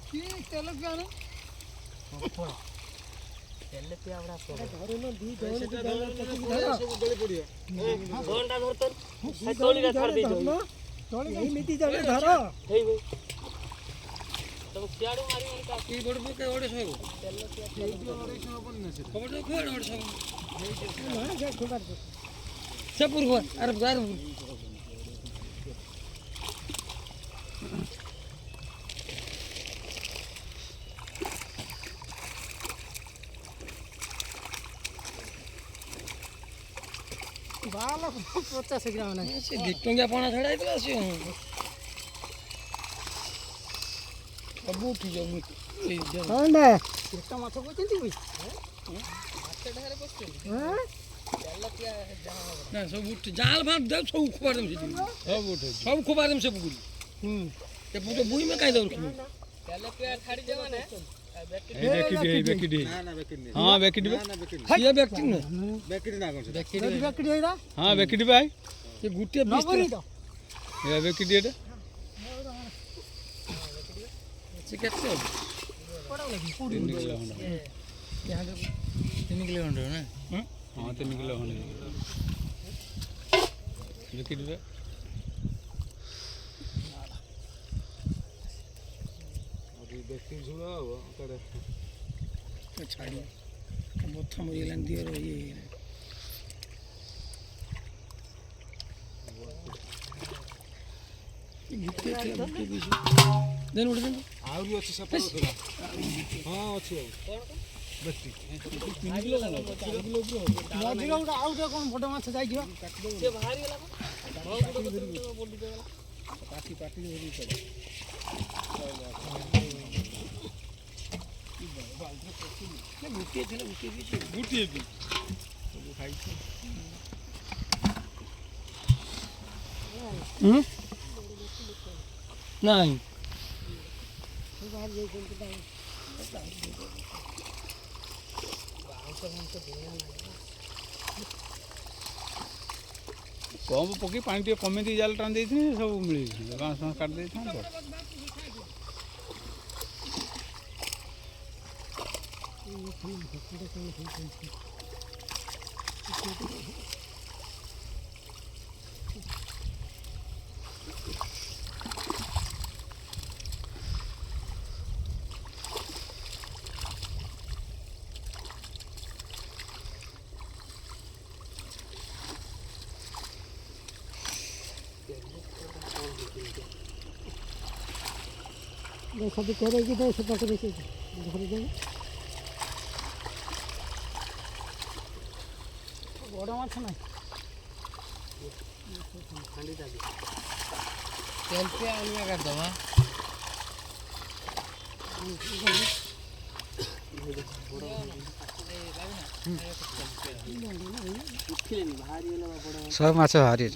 କି ତେଲ ପିଆନ तेल पिया बड़ा ଧର ନ ଦି ଜଣ ସବୁ ଗଳି ପଡିବ घंटा धर तो तोली का छाड़ दे जो ତଳେ ଏମିତି ଜଣେ ଧର हेई भाई तो सियाड़ू मारी उनका की बड़ पके ओडे सब तेल पिया ଏଇଠି ଅଢେଇଶହ ହବନି ନା ସେଟା खबर तो खोड़ ओडे सब ନା ଯା ଖୋବାର सेपुर को अरे बार ବାଲ 50 ଗ୍ରାମ ନା से गिटंगा पाना छड़ाई तो आसी सब उठी जाऊ ହଣ୍ଡେ କେତେ ମାଛ କହୁଛନ୍ତି ବି माछ ढारे बसते ହଁ तेल पिया जहां ना सब उठ जाल भात दे सब खबर दम सब खबर दम से पुकुल ते पुतो बुई में काई दौर खिलो तेल पिया छाड़ी देवा ना बेकिडी ନା ନା ବେକିଡି हाँ बेकिडी ନା ନା ବେକିଡି ये व्यक्ति ने ବେକିଡି ନା କଣ ସେଟା देखी ହେଇରା हाँ बेकिडी भाई ये गुटे बीस ନବରି ତ ये बेकिडी एटा से केते ପଡା ଲାଗି 3 किलो होना 3 किलो घंटे ना हाँ 3 किलो होना बेकिडी भाई अभी बेकिडि झुळ हो कडे छाड़ी बोथा मरी गलान दियो रे ये गुटे थे गुटे बीस देन उठ देन ଆହୁରି ଅଛି ସେପଟ ଥିଲା ହଁ ଅଛି ଆଉ ବେକିଡି 3 किलो ना 4 किलो ऊपर ମଝିରେ ଗୋଟେ ଆଉ ଗୋଟେ କଣ ବଡ଼ ମାଛ ଯାଇଯିବ से बाहर गेला हां गुडो को बोल दे ପାଟି ପାଟି ଧରି ପଡେ गुटे थे गुटे बीस गुटी भी ସବୁ ଖାଇଛି नहीं ବାହାରି ଯାଇଛନ୍ତି कम पकी पानी टे कमे दी जाल टान देथि सब मिली बांस बांस काट देथि तो ସବୁ କରେଇକି ଦେ ସେ ପାଖରେ ସେ ଧରି ଦେବେ ବଡ଼ ମାଛ ନାହିଁ ठंडी दादी तेल पिया आनिया कर दवा सब माछ हारी